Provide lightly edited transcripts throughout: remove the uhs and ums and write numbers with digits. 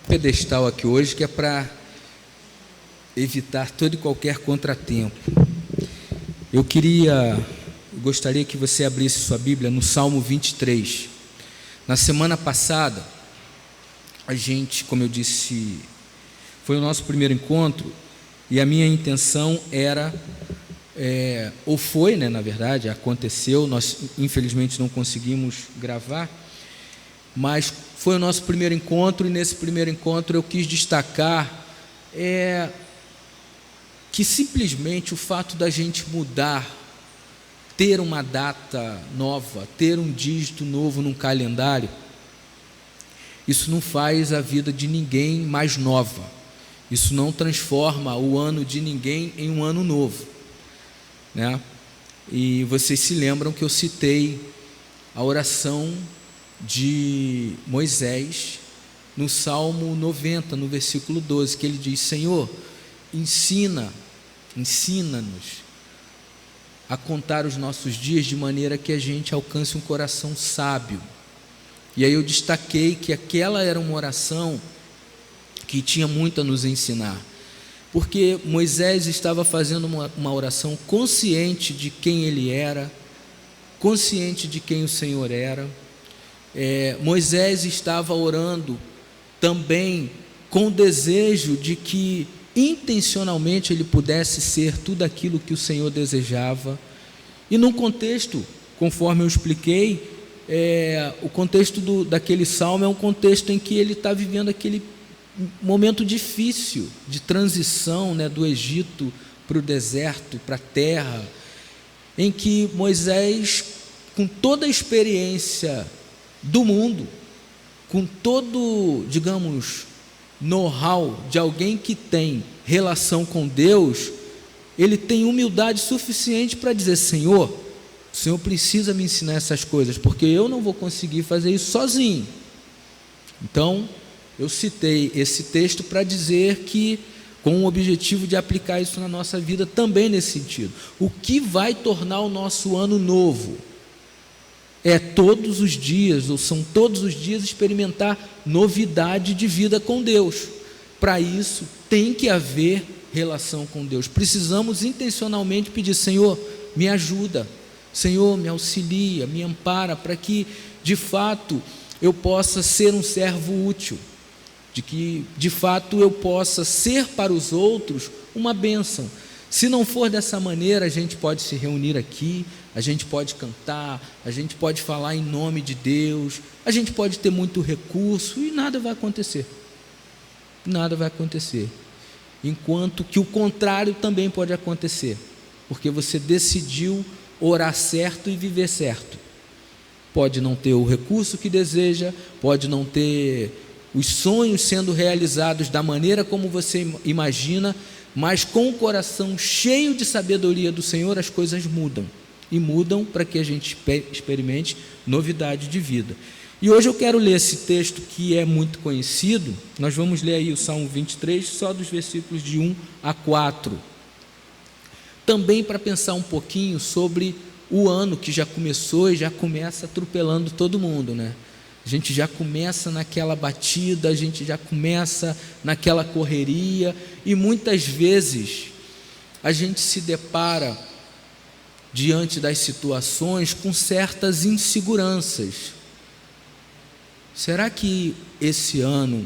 pedestal aqui hoje que é para evitar todo e qualquer contratempo. Eu gostaria que você abrisse sua Bíblia no Salmo 23. Na semana passada, a gente, como eu disse, foi o nosso primeiro encontro e a minha intenção era, na verdade, aconteceu, nós infelizmente não conseguimos gravar, mas foi o nosso primeiro encontro e nesse primeiro encontro eu quis destacar que simplesmente o fato da gente mudar, ter uma data nova, ter um dígito novo num calendário, isso não faz a vida de ninguém mais nova, isso não transforma o ano de ninguém em um ano novo, né? E vocês se lembram que eu citei a oração de Moisés no Salmo 90, no versículo 12, que ele diz: Senhor, ensina-nos a contar os nossos dias de maneira que a gente alcance um coração sábio. E aí eu destaquei que aquela era uma oração que tinha muito a nos ensinar, porque Moisés estava fazendo uma oração consciente de quem ele era, consciente de quem o Senhor era. Moisés estava orando também com o desejo de que intencionalmente ele pudesse ser tudo aquilo que o Senhor desejava. E num contexto, conforme eu expliquei, o contexto daquele salmo é um contexto em que ele está vivendo aquele momento difícil de transição, né, do Egito para o deserto, para a terra, em que Moisés, com toda a experiência do mundo, com todo, digamos, know-how de alguém que tem relação com Deus, ele tem humildade suficiente para dizer: Senhor, o Senhor precisa me ensinar essas coisas, porque eu não vou conseguir fazer isso sozinho. Então, eu citei esse texto para dizer que, com o objetivo de aplicar isso na nossa vida também nesse sentido. O que vai tornar o nosso ano novo? Todos os dias, ou são todos os dias, experimentar novidade de vida com Deus. Para isso, tem que haver relação com Deus. Precisamos intencionalmente pedir: Senhor, me ajuda, Senhor, me auxilia, me ampara, para que, de fato, eu possa ser um servo útil, de que, de fato, eu possa ser para os outros uma bênção. Se não for dessa maneira, a gente pode se reunir aqui, a gente pode cantar, a gente pode falar em nome de Deus, a gente pode ter muito recurso e nada vai acontecer. Nada vai acontecer. Enquanto que o contrário também pode acontecer, porque você decidiu orar certo e viver certo. Pode não ter o recurso que deseja, pode não ter os sonhos sendo realizados da maneira como você imagina, mas com o coração cheio de sabedoria do Senhor, as coisas mudam. E mudam para que a gente experimente novidade de vida. E hoje eu quero ler esse texto que é muito conhecido. Nós vamos ler aí o Salmo 23, só dos versículos de 1 a 4. Também para pensar um pouquinho sobre o ano que já começou e já começa atropelando todo mundo, né? A gente já começa naquela batida, a gente já começa naquela correria, e muitas vezes a gente se depara diante das situações com certas inseguranças. Será que esse ano,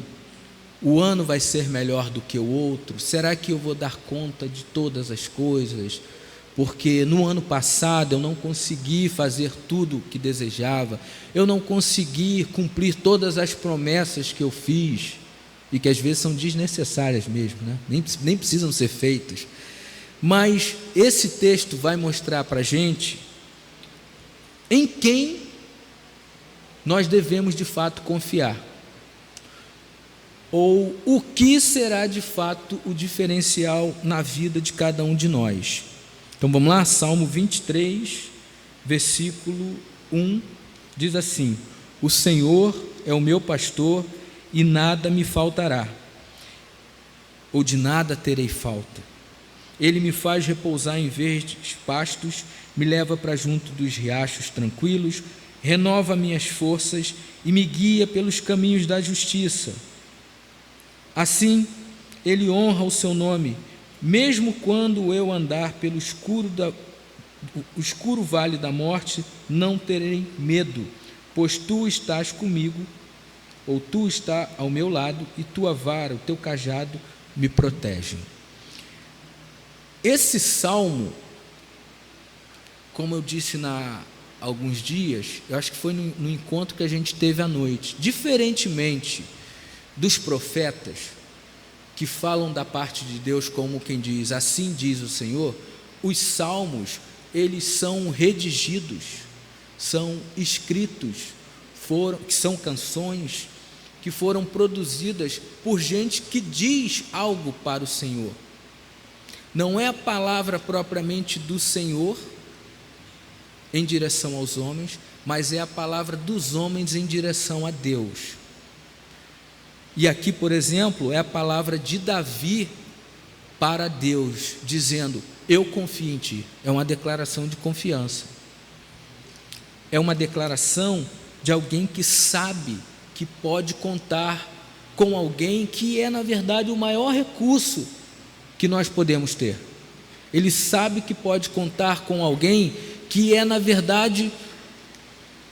o ano vai ser melhor do que o outro? Será que eu vou dar conta de todas as coisas? Porque no ano passado eu não consegui fazer tudo o que desejava, eu não consegui cumprir todas as promessas que eu fiz, e que às vezes são desnecessárias mesmo, né? Nem precisam ser feitas. Mas esse texto vai mostrar para a gente em quem nós devemos de fato confiar, ou o que será de fato o diferencial na vida de cada um de nós. Então vamos lá, Salmo 23, versículo 1, diz assim: O Senhor é o meu pastor e nada me faltará, ou de nada terei falta. Ele me faz repousar em verdes pastos, me leva para junto dos riachos tranquilos, renova minhas forças e me guia pelos caminhos da justiça, Assim, ele honra o seu nome, mesmo quando eu andar pelo escuro vale da morte, não terei medo, pois tu estás comigo, ou tu está ao meu lado, e tua vara, o teu cajado me protegem. Esse salmo, como eu disse há alguns dias, eu acho que foi no encontro que a gente teve à noite, diferentemente dos profetas, que falam da parte de Deus como quem diz, assim diz o Senhor, os salmos, eles são redigidos, são escritos, que são canções que foram produzidas por gente que diz algo para o Senhor. Não é a palavra propriamente do Senhor em direção aos homens, mas é a palavra dos homens em direção a Deus. E aqui, por exemplo, é a palavra de Davi para Deus, dizendo, eu confio em ti. É uma declaração de confiança. É uma declaração de alguém que sabe que pode contar com alguém que é, na verdade, o maior recurso que nós podemos ter. Ele sabe que pode contar com alguém que é, na verdade,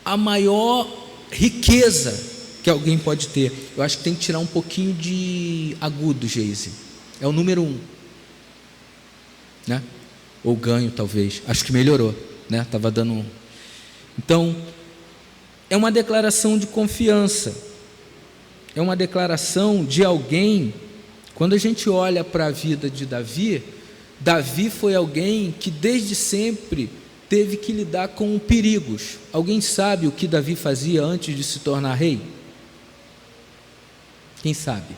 a maior riqueza que alguém pode ter. Eu acho que tem que tirar um pouquinho de agudo, Geise. É o número 1, né? Ou ganho, talvez. Acho que melhorou, né? Estava dando um. Então, é uma declaração de confiança. É uma declaração de alguém. Quando a gente olha para a vida de Davi, Davi foi alguém que desde sempre teve que lidar com perigos. Alguém sabe o que Davi fazia antes de se tornar rei? Quem sabe?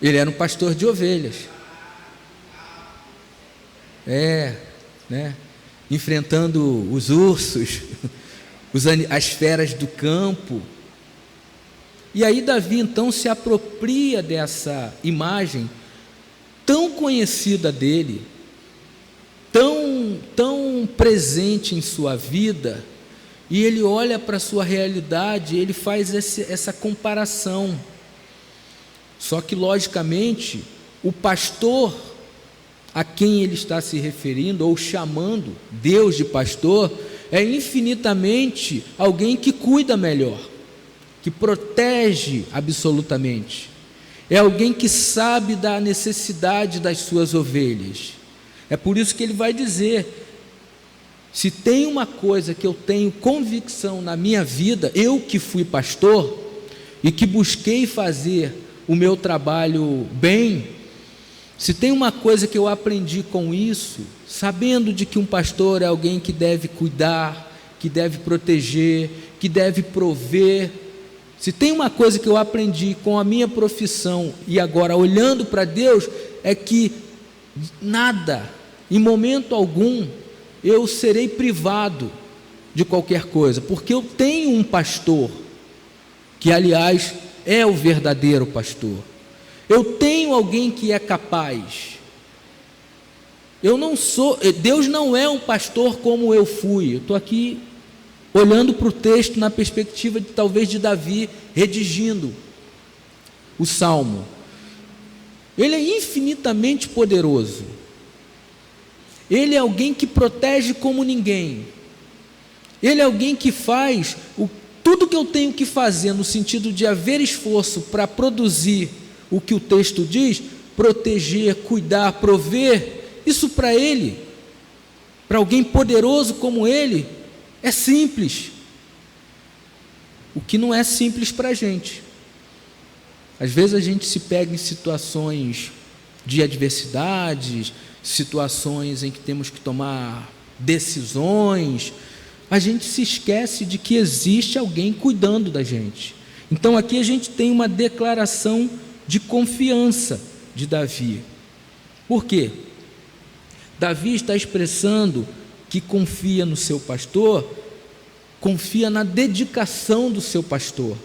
Ele era um pastor de ovelhas. Né? Enfrentando os ursos, as feras do campo. E aí Davi então se apropria dessa imagem tão conhecida dele, tão presente em sua vida, e ele olha para a sua realidade, ele faz essa comparação. Só que, logicamente, o pastor a quem ele está se referindo, ou chamando Deus de pastor, é infinitamente alguém que cuida melhor, que protege absolutamente. É alguém que sabe da necessidade das suas ovelhas. É por isso que ele vai dizer, se tem uma coisa que eu tenho convicção na minha vida, eu que fui pastor, e que busquei fazer o meu trabalho bem, se tem uma coisa que eu aprendi com isso, sabendo de que um pastor é alguém que deve cuidar, que deve proteger, que deve prover, se tem uma coisa que eu aprendi com a minha profissão, e agora olhando para Deus, é que nada, em momento algum, eu serei privado de qualquer coisa, porque eu tenho um pastor, que aliás é o verdadeiro pastor. Eu tenho alguém que é capaz. Deus não é um pastor como eu fui. Eu estou aqui olhando para o texto na perspectiva talvez de Davi redigindo o Salmo. Ele é infinitamente poderoso. Ele é alguém que protege como ninguém. Ele é alguém que faz tudo que eu tenho que fazer no sentido de haver esforço para produzir o que o texto diz, proteger, cuidar, prover, isso para ele, para alguém poderoso como ele, é simples. O que não é simples para a gente. Às vezes a gente se pega em situações de adversidades, situações em que temos que tomar decisões, a gente se esquece de que existe alguém cuidando da gente. Então aqui a gente tem uma declaração de confiança de Davi. Por quê? Davi está expressando que confia no seu pastor, confia na dedicação do seu pastor.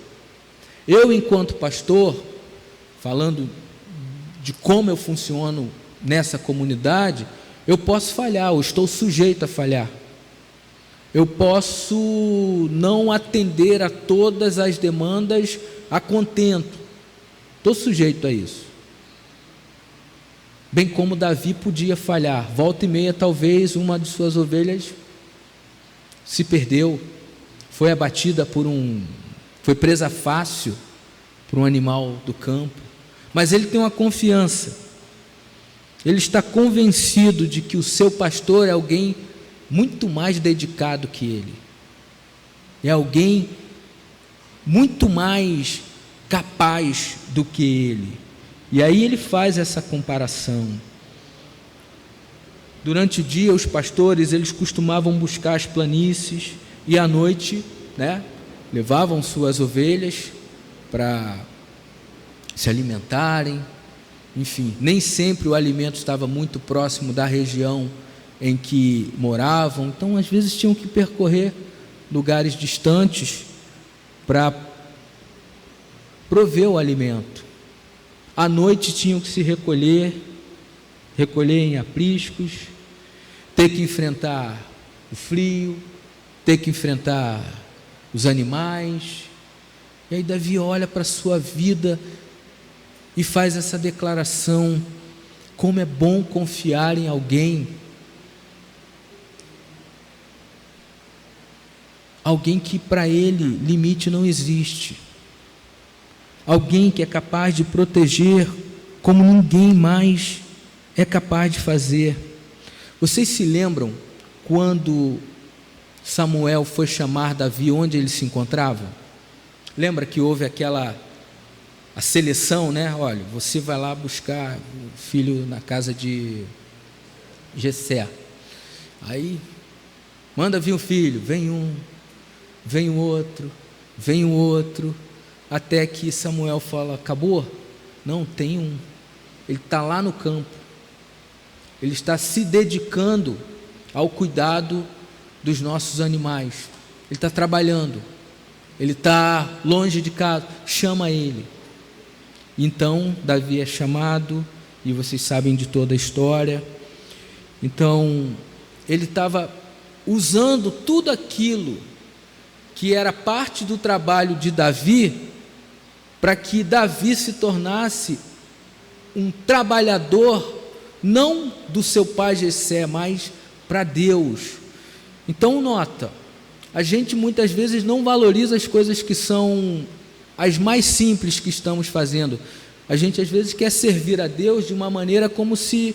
Eu, enquanto pastor, falando de como eu funciono nessa comunidade, eu posso falhar, eu estou sujeito a falhar. Eu posso não atender a todas as demandas a contento. estou sujeito a isso. Bem como Davi podia falhar, volta e meia talvez uma de suas ovelhas se perdeu, foi abatida foi presa fácil por um animal do campo, mas ele tem uma confiança, ele está convencido de que o seu pastor é alguém muito mais dedicado que ele, é alguém muito mais capaz do que ele, e aí ele faz essa comparação. Durante o dia os pastores, eles costumavam buscar as planícies, e à noite, levavam suas ovelhas para se alimentarem, enfim, nem sempre o alimento estava muito próximo da região em que moravam, então às vezes tinham que percorrer lugares distantes para prover o alimento. À noite tinham que se recolher em apriscos, ter que enfrentar o frio, ter que enfrentar os animais. E aí Davi olha para a sua vida e faz essa declaração: como é bom confiar em alguém que para ele limite não existe, alguém que é capaz de proteger como ninguém mais é capaz de fazer. Vocês se lembram quando Samuel foi chamar Davi onde ele se encontrava? Lembra que houve a seleção, Olha, você vai lá buscar o filho na casa de Jessé. Aí manda vir o filho, vem o outro, até que Samuel fala: acabou? Não, tem um. Ele está lá no campo. Ele está se dedicando ao cuidado dos nossos animais. Ele está trabalhando. Ele está longe de casa. Chama ele. Então Davi é chamado, e vocês sabem de toda a história. Então ele estava usando tudo aquilo que era parte do trabalho de Davi, para que Davi se tornasse um trabalhador, não do seu pai Jessé, mas para Deus. Então nota, a gente muitas vezes não valoriza as coisas que são as mais simples que estamos fazendo. A gente às vezes quer servir a Deus de uma maneira como se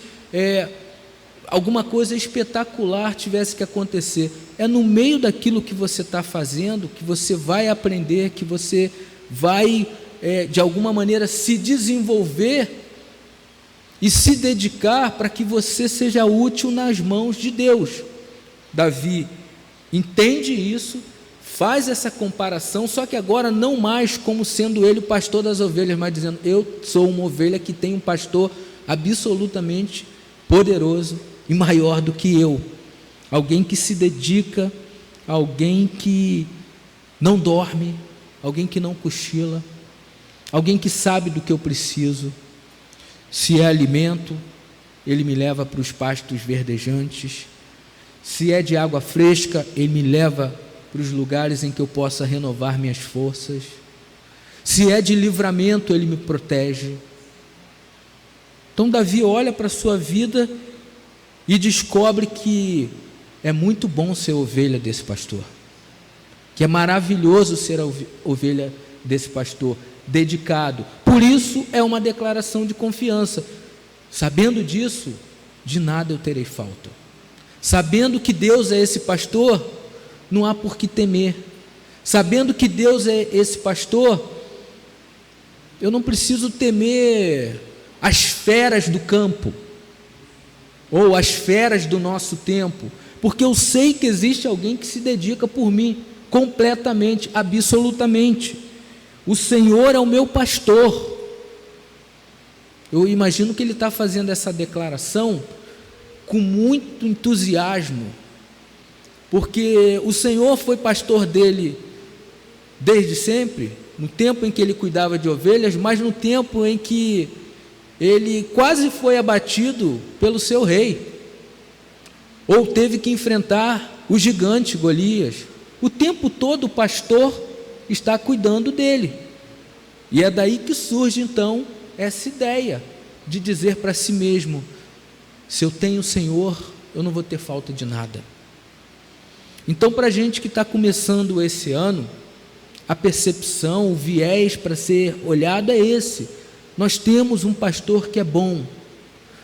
alguma coisa espetacular tivesse que acontecer. É no meio daquilo que você está fazendo que você vai aprender, que você vai de alguma maneira se desenvolver e se dedicar para que você seja útil nas mãos de Deus. Davi entende isso, faz essa comparação, só que agora não mais como sendo ele o pastor das ovelhas, mas dizendo: eu sou uma ovelha que tem um pastor absolutamente poderoso e maior do que eu, alguém que se dedica, alguém que não dorme, alguém que não cochila, alguém que sabe do que eu preciso. Se é alimento, ele me leva para os pastos verdejantes. Se é de água fresca, ele me leva para os lugares em que eu possa renovar minhas forças. Se é de livramento, ele me protege. Então Davi olha para a sua vida e descobre que é muito bom ser ovelha desse pastor, que é maravilhoso ser a ovelha desse pastor, dedicado. Por isso é uma declaração de confiança. Sabendo disso, de nada eu terei falta. Sabendo que Deus é esse pastor, não há por que temer. Sabendo que Deus é esse pastor, eu não preciso temer as feras do campo, ou as feras do nosso tempo, porque eu sei que existe alguém que se dedica por mim, completamente, absolutamente. O Senhor é o meu pastor. Eu imagino que ele está fazendo essa declaração com muito entusiasmo, porque o Senhor foi pastor dele desde sempre, no tempo em que ele cuidava de ovelhas, mas no tempo em que ele quase foi abatido pelo seu rei, ou teve que enfrentar o gigante Golias. O tempo todo o pastor está cuidando dele. E é daí que surge então essa ideia de dizer para si mesmo: se eu tenho o Senhor, eu não vou ter falta de nada. Então, para a gente que está começando esse ano, a percepção, o viés para ser olhado é esse: nós temos um pastor que é bom,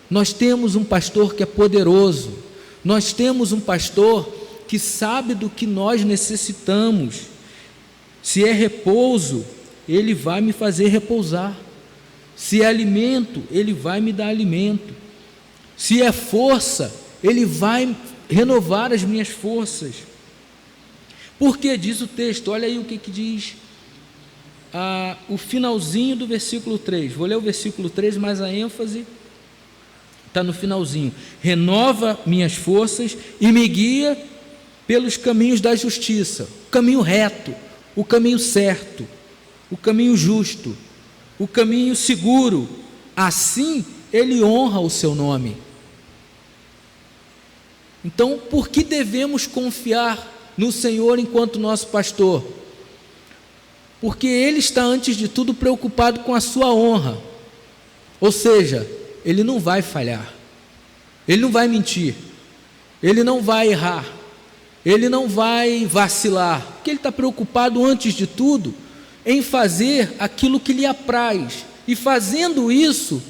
nós temos um pastor que é poderoso, nós temos um pastor que sabe do que nós necessitamos. Se é repouso, Ele vai me fazer repousar. Se é alimento, Ele vai me dar alimento. Se é força, Ele vai renovar as minhas forças. Porque diz o texto, olha aí o que diz o finalzinho do versículo 3. Vou ler o versículo 3, mas a ênfase está no finalzinho. Renova minhas forças e me guia pelos caminhos da justiça, o caminho reto, o caminho certo, o caminho justo, o caminho seguro. Assim Ele honra o seu nome. Então, por que devemos confiar no Senhor enquanto nosso pastor? Porque Ele está, antes de tudo, preocupado com a sua honra. Ou seja, Ele não vai falhar, Ele não vai mentir, Ele não vai errar, Ele não vai vacilar, porque Ele está preocupado, antes de tudo, em fazer aquilo que lhe apraz, e fazendo isso,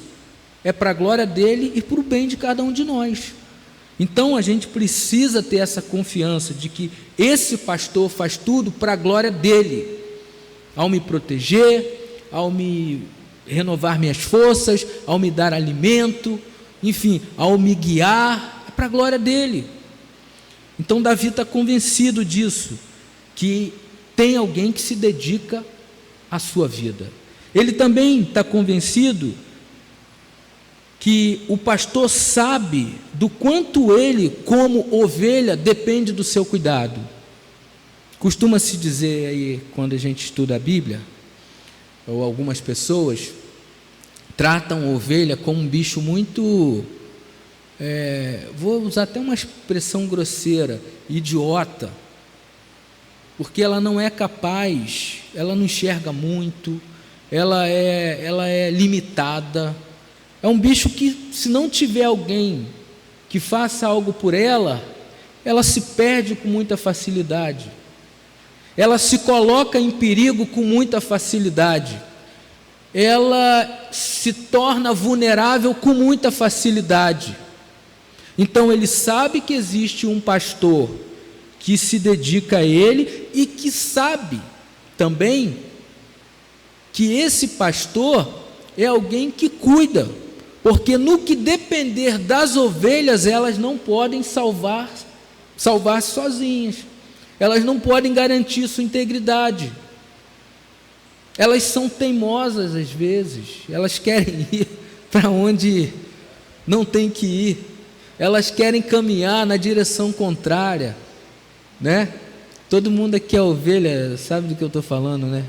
é para a glória dEle e para o bem de cada um de nós. Então a gente precisa ter essa confiança de que esse pastor faz tudo para a glória dEle, ao me proteger, ao me renovar minhas forças, ao me dar alimento, enfim, ao me guiar, é para a glória dEle. Então Davi está convencido disso, que tem alguém que se dedica à sua vida. Ele também está convencido que o pastor sabe do quanto ele, como ovelha, depende do seu cuidado. Costuma-se dizer aí, quando a gente estuda a Bíblia, ou algumas pessoas tratam a ovelha como um bicho muito, vou usar até uma expressão grosseira, idiota, porque ela não é capaz, ela não enxerga muito, ela é limitada. É um bicho que, se não tiver alguém que faça algo por ela, ela se perde com muita facilidade, ela se coloca em perigo com muita facilidade, ela se torna vulnerável com muita facilidade. Então ele sabe que existe um pastor que se dedica a ele e que sabe também que esse pastor é alguém que cuida, porque no que depender das ovelhas, elas não podem salvar-se sozinhas, elas não podem garantir sua integridade, elas são teimosas às vezes, elas querem ir para onde não tem que ir, elas querem caminhar na direção contrária, né? Todo mundo aqui é ovelha, sabe do que eu estou falando, né?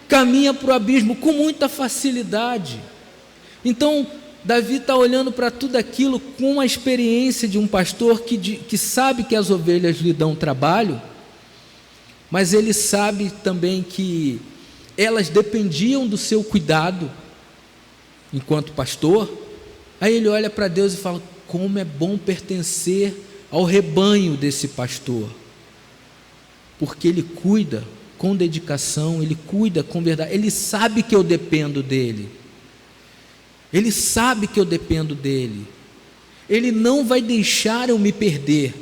Caminha para o abismo com muita facilidade. Então Davi está olhando para tudo aquilo com a experiência de um pastor que sabe que as ovelhas lhe dão trabalho, mas ele sabe também que elas dependiam do seu cuidado enquanto pastor. Aí ele olha para Deus e fala: como é bom pertencer ao rebanho desse pastor, porque ele cuida com dedicação, ele cuida com verdade, ele sabe que eu dependo dele, ele sabe que eu dependo dele, ele não vai deixar eu me perder,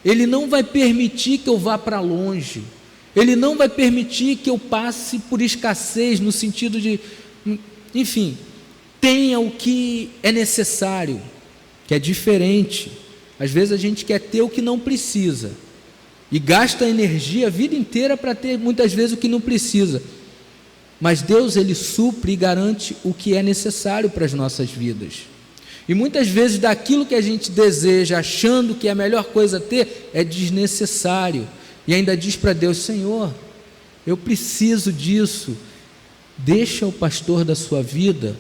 ele não vai permitir que eu vá para longe, ele não vai permitir que eu passe por escassez, no sentido de, enfim, tenha o que é necessário, que é diferente. Às vezes a gente quer ter o que não precisa, e gasta energia a vida inteira para ter muitas vezes o que não precisa, mas Deus, Ele supre e garante o que é necessário para as nossas vidas, e muitas vezes daquilo que a gente deseja, achando que é a melhor coisa a ter, é desnecessário, e ainda diz para Deus: Senhor, eu preciso disso. Deixa o pastor da sua vida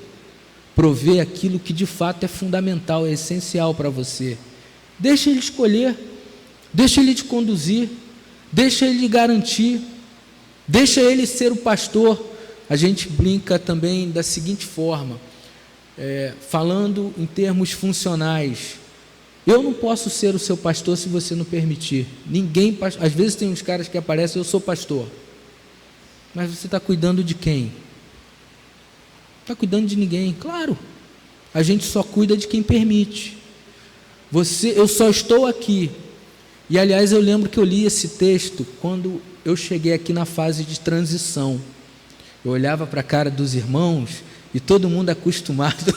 prover aquilo que de fato é fundamental, é essencial para você, deixa ele escolher, deixa ele te conduzir, Deixa Ele garantir, deixa Ele ser o pastor. A gente brinca também da seguinte forma, falando em termos funcionais: eu não posso ser o seu pastor se você não permitir. Ninguém, às vezes tem uns caras que aparecem: eu sou pastor. Mas você está cuidando de quem? Não está cuidando de ninguém. Claro, a gente só cuida de quem permite. Eu só estou aqui. E aliás, eu lembro que eu li esse texto quando eu cheguei aqui na fase de transição. Eu olhava para a cara dos irmãos e todo mundo acostumado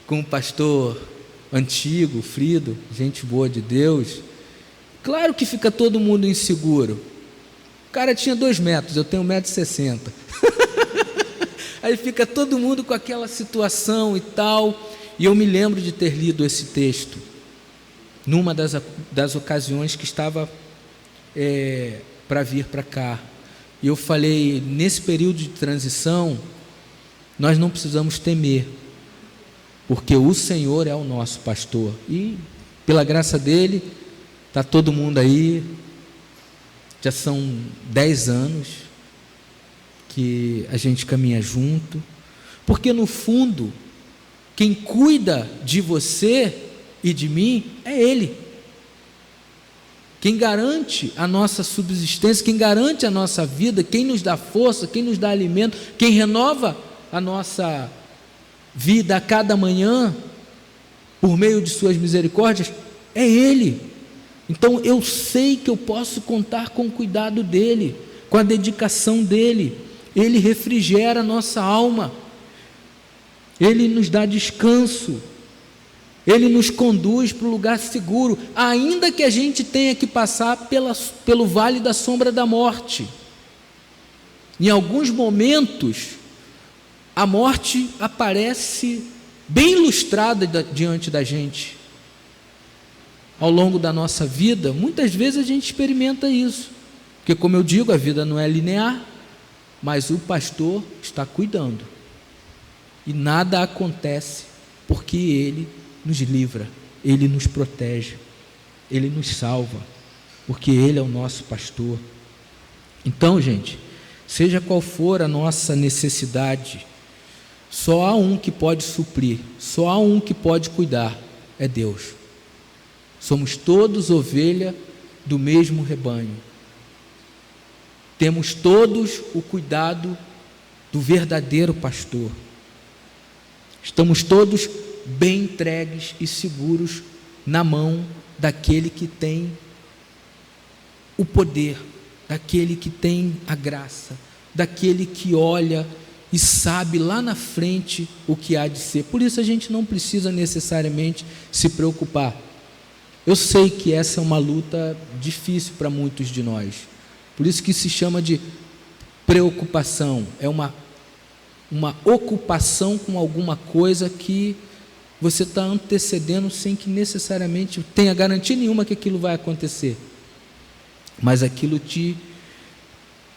com o pastor antigo, Frido, gente boa de Deus. Claro que fica todo mundo inseguro. O cara tinha 2 metros, eu tenho 1,60 m. Aí fica todo mundo com aquela situação e tal. E eu me lembro de ter lido esse texto numa das ocasiões que estava para vir para cá. E eu falei: nesse período de transição, nós não precisamos temer, porque o Senhor é o nosso pastor. E pela graça dele, está todo mundo aí. Já são 10 anos que a gente caminha junto, porque no fundo, quem cuida de você e de mim é Ele. Quem garante a nossa subsistência, quem garante a nossa vida, quem nos dá força, quem nos dá alimento, quem renova a nossa vida a cada manhã, por meio de suas misericórdias, é Ele. Então eu sei que eu posso contar com o cuidado dEle, com a dedicação dEle. Ele refrigera a nossa alma, Ele nos dá descanso, Ele nos conduz para o lugar seguro, ainda que a gente tenha que passar pelo vale da sombra da morte. Em alguns momentos, a morte aparece bem ilustrada diante da gente. Ao longo da nossa vida, muitas vezes a gente experimenta isso, porque, como eu digo, a vida não é linear, mas o pastor está cuidando, e nada acontece, porque Ele nos livra, Ele nos protege, Ele nos salva, porque Ele é o nosso pastor. Então, gente, seja qual for a nossa necessidade, só há um que pode suprir, só há um que pode cuidar, é Deus. Somos todos ovelha do mesmo rebanho, temos todos o cuidado do verdadeiro pastor, estamos todos bem entregues e seguros na mão daquele que tem o poder, daquele que tem a graça, daquele que olha e sabe lá na frente o que há de ser. Por isso a gente não precisa necessariamente se preocupar. Eu sei que essa é uma luta difícil para muitos de nós, por isso que se chama de preocupação. É uma ocupação com alguma coisa que você está antecedendo sem que necessariamente tenha garantia nenhuma que aquilo vai acontecer, mas aquilo te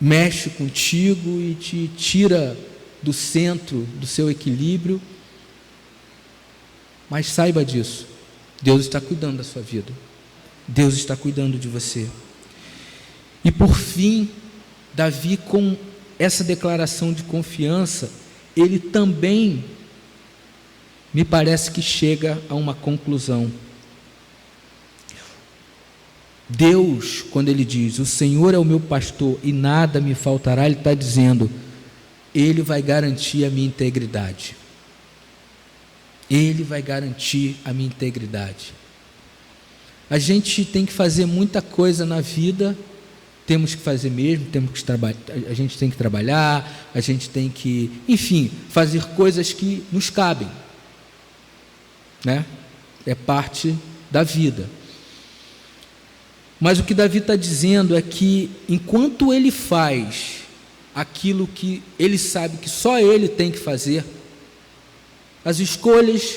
mexe contigo e te tira do centro do seu equilíbrio. Mas saiba disso, Deus está cuidando da sua vida, Deus está cuidando de você. E por fim, Davi, com essa declaração de confiança, ele também me parece que chega a uma conclusão. Deus, quando Ele diz: o Senhor é o meu pastor e nada me faltará, Ele está dizendo: Ele vai garantir a minha integridade. Ele vai garantir a minha integridade. A gente tem que fazer muita coisa na vida, temos que fazer mesmo, temos que trabalhar, a gente tem que trabalhar, a gente tem que, enfim, fazer coisas que nos cabem, né? É parte da vida. Mas o que Davi está dizendo é que enquanto ele faz aquilo que ele sabe que só ele tem que fazer, as escolhas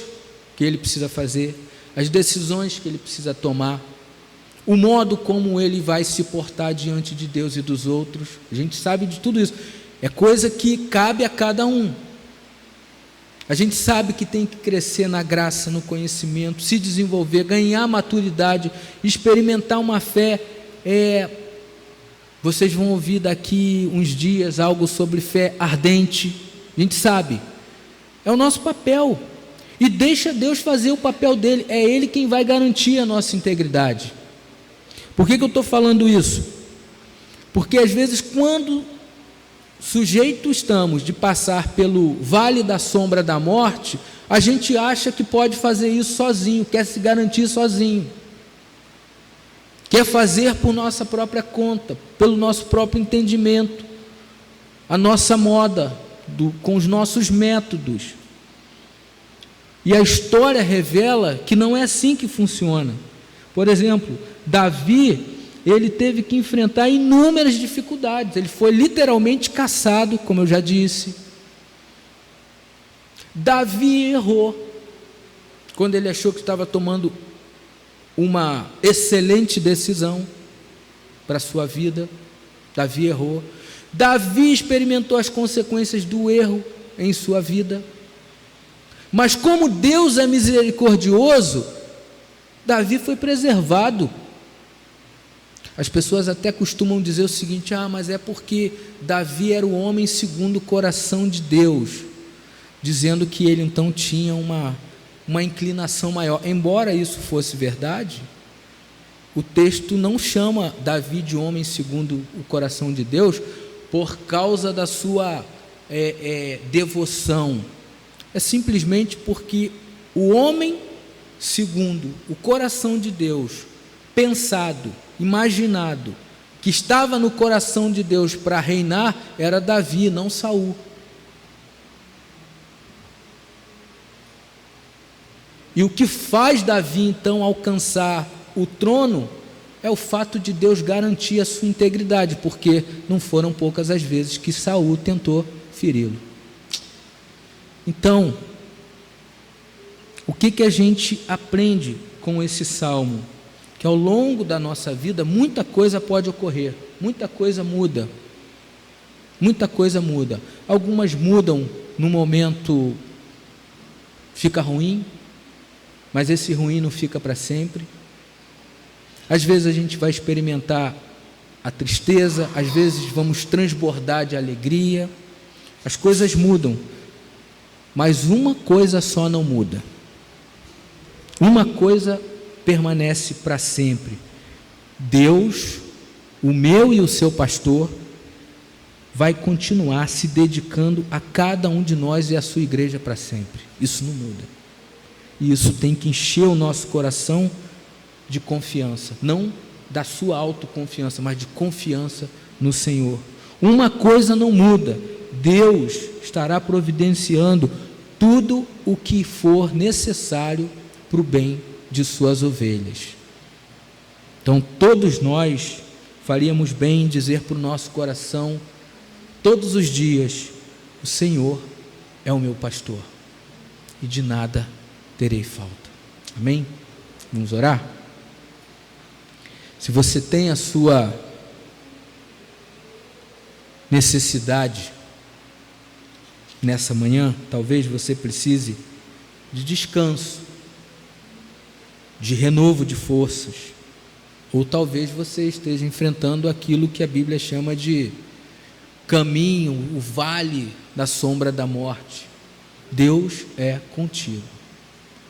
que ele precisa fazer, as decisões que ele precisa tomar, o modo como ele vai se portar diante de Deus e dos outros, a gente sabe de tudo isso, é coisa que cabe a cada um. A gente sabe que tem que crescer na graça, no conhecimento, se desenvolver, ganhar maturidade, experimentar uma fé Vocês vão ouvir daqui uns dias algo sobre fé ardente. A gente sabe, é o nosso papel, e deixa Deus fazer o papel dele. É Ele quem vai garantir a nossa integridade. Por que eu estou falando isso? Porque às vezes, quando sujeitos estamos de passar pelo vale da sombra da morte, a gente acha que pode fazer isso sozinho, quer se garantir sozinho, quer fazer por nossa própria conta, pelo nosso próprio entendimento, a nossa moda, com os nossos métodos. E a história revela que não é assim que funciona. Por exemplo, Davi, ele teve que enfrentar inúmeras dificuldades. Ele foi literalmente caçado, como eu já disse. Davi errou quando ele achou que estava tomando uma excelente decisão para a sua vida. Davi errou. Davi experimentou as consequências do erro em sua vida. Mas como Deus é misericordioso, Davi foi preservado. As pessoas até costumam dizer o seguinte: mas é porque Davi era o homem segundo o coração de Deus, dizendo que ele então tinha uma inclinação maior. Embora isso fosse verdade, o texto não chama Davi de homem segundo o coração de Deus por causa da sua devoção. É simplesmente porque o homem segundo o coração de Deus, pensado, imaginado, que estava no coração de Deus para reinar, era Davi, não Saul. E o que faz Davi então alcançar o trono é o fato de Deus garantir a sua integridade, porque não foram poucas as vezes que Saul tentou feri-lo. Então, o que a gente aprende com esse salmo? Que ao longo da nossa vida muita coisa pode ocorrer, muita coisa muda, algumas mudam no momento, fica ruim, mas esse ruim não fica para sempre. Às vezes a gente vai experimentar a tristeza, às vezes vamos transbordar de alegria, as coisas mudam, mas uma coisa só não muda, uma coisa permanece para sempre: Deus, o meu e o seu pastor, vai continuar se dedicando a cada um de nós e a sua igreja para sempre. Isso não muda, e isso tem que encher o nosso coração de confiança, não da sua autoconfiança, mas de confiança no Senhor. Uma coisa não muda: Deus estará providenciando tudo o que for necessário para o bem de suas ovelhas. Então todos nós faríamos bem em dizer para o nosso coração todos os dias: o Senhor é o meu pastor e de nada terei falta. Amém? Vamos orar? Se você tem a sua necessidade nessa manhã, talvez você precise de descanso, de renovo de forças, ou talvez você esteja enfrentando aquilo que a Bíblia chama de caminho, o vale da sombra da morte. Deus é contigo,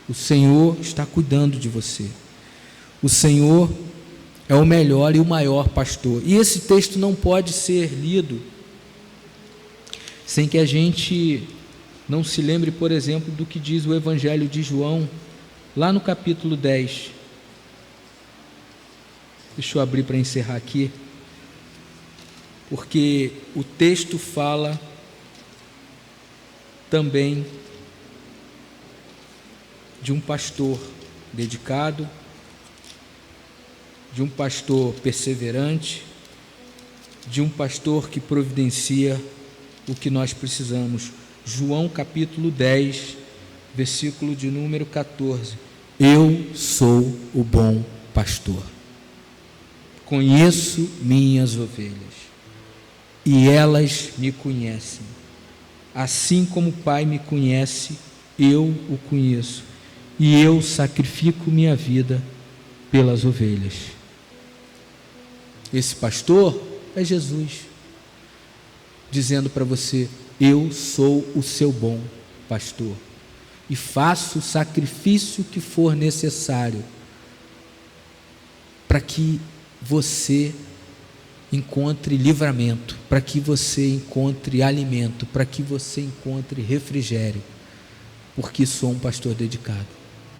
o Senhor está cuidando de você, o Senhor é o melhor e o maior pastor. E esse texto não pode ser lido sem que a gente não se lembre, por exemplo, do que diz o Evangelho de João, lá no capítulo 10. Deixa eu abrir para encerrar aqui, porque o texto fala também de um pastor dedicado, de um pastor perseverante, de um pastor que providencia o que nós precisamos. João capítulo 10, versículo de número 14. Eu sou o bom pastor, conheço minhas ovelhas e elas me conhecem, assim como o Pai me conhece, eu o conheço e eu sacrifico minha vida pelas ovelhas. Esse pastor é Jesus, dizendo para você: eu sou o seu bom pastor e faço o sacrifício que for necessário para que você encontre livramento, para que você encontre alimento, para que você encontre refrigério, porque sou um pastor dedicado.